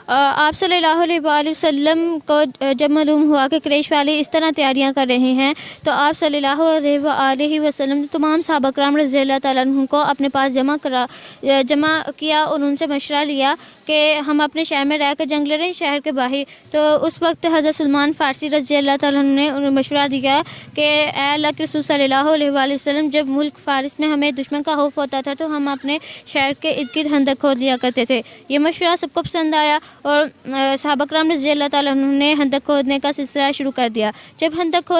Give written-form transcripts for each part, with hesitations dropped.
آپ صلی اللہ علیہ وآلہ وسلم کو جب معلوم ہوا کہ قریش والے اس طرح تیاریاں کر رہے ہیں تو آپ صلی اللہ علیہ وآلہ وسلم نے تمام صحابہ کرام رضی اللہ تعالیٰ عنہ کو اپنے پاس جمع کیا اور ان سے مشورہ لیا کہ ہم اپنے شہر میں رہ کر جنگ لڑیں شہر کے باہر. تو اس وقت حضرت سلمان فارسی رضی اللہ تعالیٰ عنہ نے انہیں مشورہ دیا کہ اے اللہ کے رسول صلی اللہ علیہ وآلہ وسلم، جب ملک فارس میں ہمیں دشمن کا خوف ہوتا تھا تو ہم اپنے شہر کے ارد گرد خندق کھود لیا کرتے تھے. یہ مشورہ سب کو پسند آیا اور صحابہ کرام رضی اللہ تعالیٰ عنہ نے خندق کھودنے کا سلسلہ شروع کر دیا. جب خندق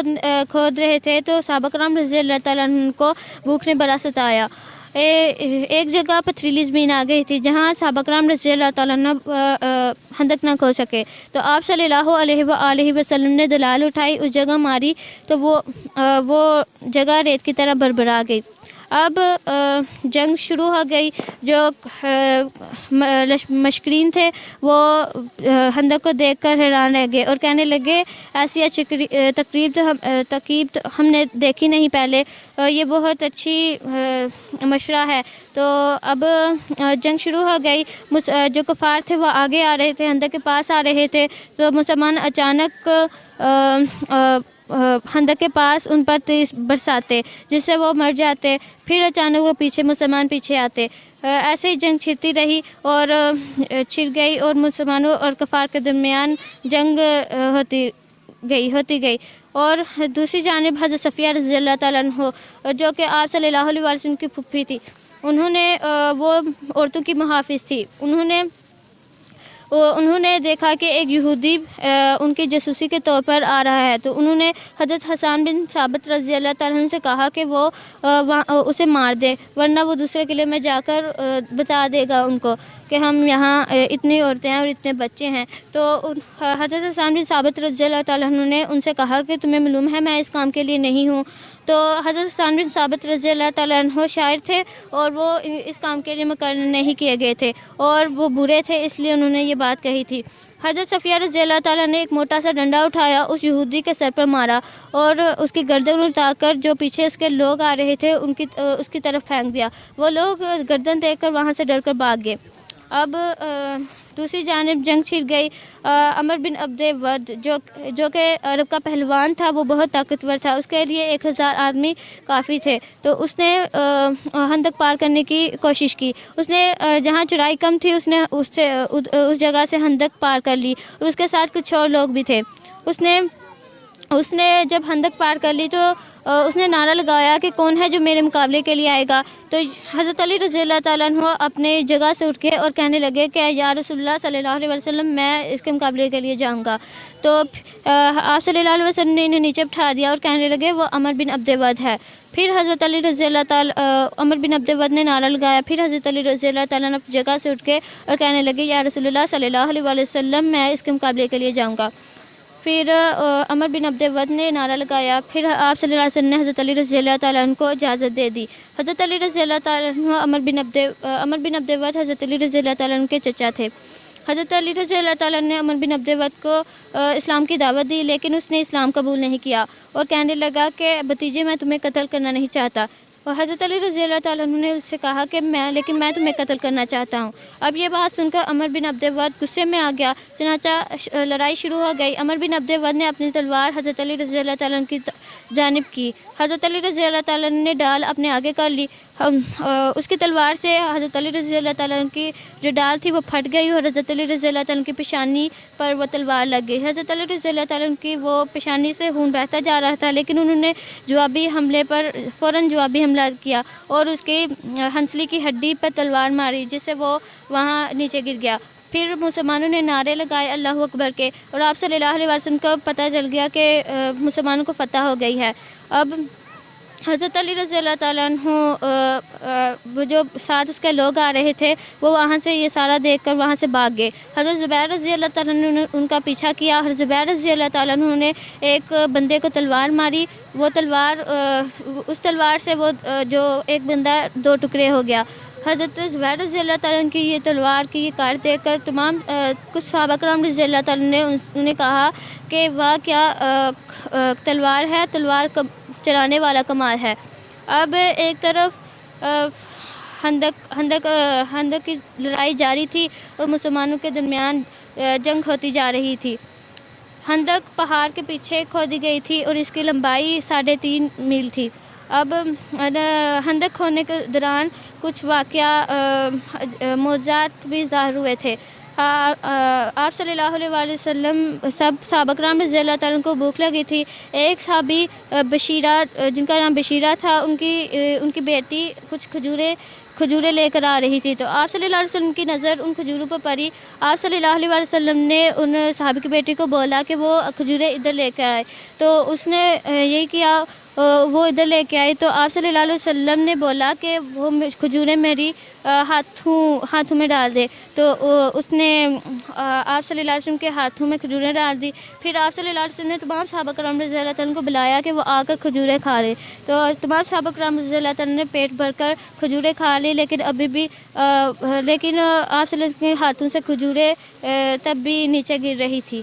کھود رہے تھے تو صحابہ کرام رضی اللہ تعالیٰ عنہ کو بھوک نے بڑا ستایا. ایک جگہ پتھریلی زمین آ گئی تھی جہاں صحابہ کرام رضی اللہ تعالیٰ عنہ خندق نہ کھود سکے. تو آپ صلی اللہ علیہ وآلہ وسلم نے دلال اٹھائی، اس جگہ ماری تو وہ جگہ ریت کی طرح بھربھرا گئی. اب جنگ شروع ہو گئی. جو مشکرین تھے وہ خندق کو دیکھ کر حیران رہ گئے اور کہنے لگے ایسی اچھی تقریب تو ہم نے دیکھی نہیں پہلے، یہ بہت اچھی مشورہ ہے. تو اب جنگ شروع ہو گئی. جو کفار تھے وہ آگے آ رہے تھے، خندق کے پاس آ رہے تھے تو مسلمان اچانک خندق کے پاس ان پر تیر برساتے جس سے وہ مر جاتے. پھر اچانک وہ مسلمان پیچھے آتے. ایسے ہی جنگ چھڑتی رہی اور چھڑ گئی اور مسلمانوں اور کفار کے درمیان جنگ ہوتی گئی. اور دوسری جانب حضرت صفیہ رضی اللہ تعالیٰ عنہ جو کہ آپ صلی اللہ علیہ وسلم کی پھوپھی تھی، انہوں نے وہ عورتوں کی محافظ تھی. انہوں نے دیکھا کہ ایک یہودی ان کی جاسوسی کے طور پر آ رہا ہے. تو انہوں نے حضرت حسان بن ثابت رضی اللہ تعالیٰ عنہ سے کہا کہ وہ اسے مار دے ورنہ وہ دوسرے قلعے میں جا کر بتا دے گا ان کو کہ ہم یہاں اتنی عورتیں ہیں اور اتنے بچے ہیں. تو حضرت حسان بن ثابت رضی اللہ تعالیٰ عنہ نے ان سے کہا کہ تمہیں معلوم ہے میں اس کام کے لیے نہیں ہوں. تو حضرت حسان بن ثابت رضی اللہ تعالیٰ عنہ شاعر تھے اور وہ اس کام کے لیے مقرر نہیں کیے گئے تھے اور وہ برے تھے، اس لیے انہوں نے یہ بات کہی تھی. حضرت صفیہ رضی اللہ تعالیٰ نے ایک موٹا سا ڈنڈا اٹھایا، اس یہودی کے سر پر مارا اور اس کی گردن اٹھا کر جو پیچھے اس کے لوگ آ رہے تھے اس کی طرف پھینک دیا. وہ لوگ گردن دیکھ کر وہاں سے ڈر کر بھاگ گئے. اب دوسری جانب جنگ چھڑ گئی. عمر بن عبد ود جو کہ عرب کا پہلوان تھا، وہ بہت طاقتور تھا، اس کے لیے 1000 آدمی کافی تھے. تو اس نے خندق پار کرنے کی کوشش کی. اس نے جہاں چڑھائی کم تھی اس جگہ سے خندق پار کر لی اور اس کے ساتھ کچھ اور لوگ بھی تھے. اس نے جب خندق پار کر لی تو اس نے نعرہ لگایا کہ کون ہے جو میرے مقابلے کے لیے آئے گا. تو حضرت علی رضی اللہ تعالیٰ عنہ اپنے جگہ سے اٹھ کے اور کہنے لگے کہ یا رسول اللہ صلی اللہ علیہ وسلم میں اس کے مقابلے کے لیے جاؤں گا. تو آپ صلی اللہ علیہ وسلم نے انہیں نیچے بٹھا دیا اور کہنے لگے وہ عمر بن عبد ود ہے. پھر حضرت علی رضی اللہ تعالیٰ عمر بن عبد ود نے نعرہ لگایا. پھر حضرت علی رضی اللہ تعالیٰ نے اپنی جگہ سے اٹھ کے اور کہنے لگے یا رسول اللہ صلی اللہ علیہ وسلم میں اس کے مقابلے کے لیے جاؤں گا. پھر عمر بن عبد ود نے نعرہ لگایا. پھر آپ صلی اللہ علیہ وسلم نے حضرت علی رضی اللہ تعالیٰ عنہ کو اجازت دے دی. حضرت علی رضی اللہ تعالیٰ عنہ عمر بن عبد ود حضرت علی رضی اللہ تعالیٰ عنہ کے چچا تھے. حضرت علی رضی اللہ تعالیٰ نے عمر بن عبد ود کو اسلام کی دعوت دی لیکن اس نے اسلام قبول نہیں کیا اور کہنے لگا کہ بھتیجے میں تمہیں قتل کرنا نہیں چاہتا. اور حضرت علی رضی اللہ تعالیٰ عنہ نے اس سے کہا کہ میں تمہیں قتل کرنا چاہتا ہوں. اب یہ بات سن کر عمر بن عبد ود غصے میں آ گیا. چنانچہ لڑائی شروع ہو گئی. عمر بن عبد ود نے اپنی تلوار حضرت علی رضی اللہ تعالیٰ عنہ کی جانب کی. حضرت علی رضی اللہ تعالیٰ عنہ نے ڈال اپنے آگے کر لی. اس کی تلوار سے حضرت علی رضی اللہ تعالیٰ عنہ کی جو ڈال تھی وہ پھٹ گئی اور حضرت علی رضی اللہ تعالیٰ عنہ کی پیشانی پر وہ تلوار لگ گئی. حضرت علی رضی اللہ تعالیٰ عنہ کی وہ پیشانی سے خون بہتا جا رہا تھا لیکن انہوں نے فوراً جوابی حملہ کیا اور اس کی ہنسلی کی ہڈی پر تلوار ماری جس سے وہ وہاں نیچے گر گیا. پھر مسلمانوں نے نعرے لگائے اللہ اکبر کے اور آپ صلی اللہ علیہ وسلم کو پتہ چل گیا کہ مسلمانوں کو فتح ہو گئی ہے. اب حضرت علی رضی اللہ تعالیٰ عنہ وہ جو ساتھ اس کے لوگ آ رہے تھے وہ وہاں سے یہ سارا دیکھ کر وہاں سے بھاگ گئے. حضرت زبیر رضی اللہ تعالیٰ عنہ نے ان کا پیچھا کیا. حضرت زبیر رضی اللہ تعالیٰ عنہ نے ایک بندے کو تلوار ماری. وہ اس تلوار سے وہ جو ایک بندہ 2 ٹکڑے ہو گیا. حضرت زبیر رضی اللہ تعالیٰ عنہ کی یہ تلوار کی یہ کار دیکھ کر تمام کچھ صحابہ کرام رضی اللہ تعالیٰ نے انہیں کہا کہ واہ کیا تلوار ہے، تلوار چلانے والا کمال ہے. اب ایک طرف خندق کی لڑائی جاری تھی اور مسلمانوں کے درمیان جنگ ہوتی جا رہی تھی. خندق پہاڑ کے پیچھے کھودی گئی تھی اور اس کی لمبائی 3.5 میل تھی. اب خندق کھودنے کے دوران کچھ معجزات بھی ظاہر ہوئے تھے. آپ صلی اللہ علیہ وآلہ وسلم سب صحابہ کرام رضی اللہ تعالیٰ کو بھوک لگی تھی. ایک صحابی بشیرہ جن کا نام بشیرہ تھا، ان کی بیٹی کچھ کھجوریں لے کر آ رہی تھی، تو آپ صلی اللہ علیہ وسلم کی نظر ان کھجوروں پر پڑی. آپ صلی اللہ علیہ وسلم نے ان صحابی کی بیٹی کو بولا کہ وہ کھجوریں ادھر لے کے آئے، تو اس نے یہی کیا، وہ ادھر لے کے آئی. تو آپ صلی اللہ علیہ وسلم نے بولا کہ وہ کھجوریں میری ہاتھوں میں ڈال دے. تو اس نے آپ صلی اللہ علیہ وسلم کے ہاتھوں میں کھجوریں ڈال دی. پھر آپ صلی اللہ علیہ وسلم نے تمام صحابہ کرام رضی اللہ تعالیٰ کو بلایا کہ وہ آ کر کھجوریں کھا لے. تو تمام صحابہ کرام رضی اللہ تعالیٰ نے پیٹ بھر کر کھجوریں کھا لی، لیکن آپ صلی اللہ علیہ وسلم کے ہاتھوں سے کھجوریں تب بھی نیچے گر رہی تھی.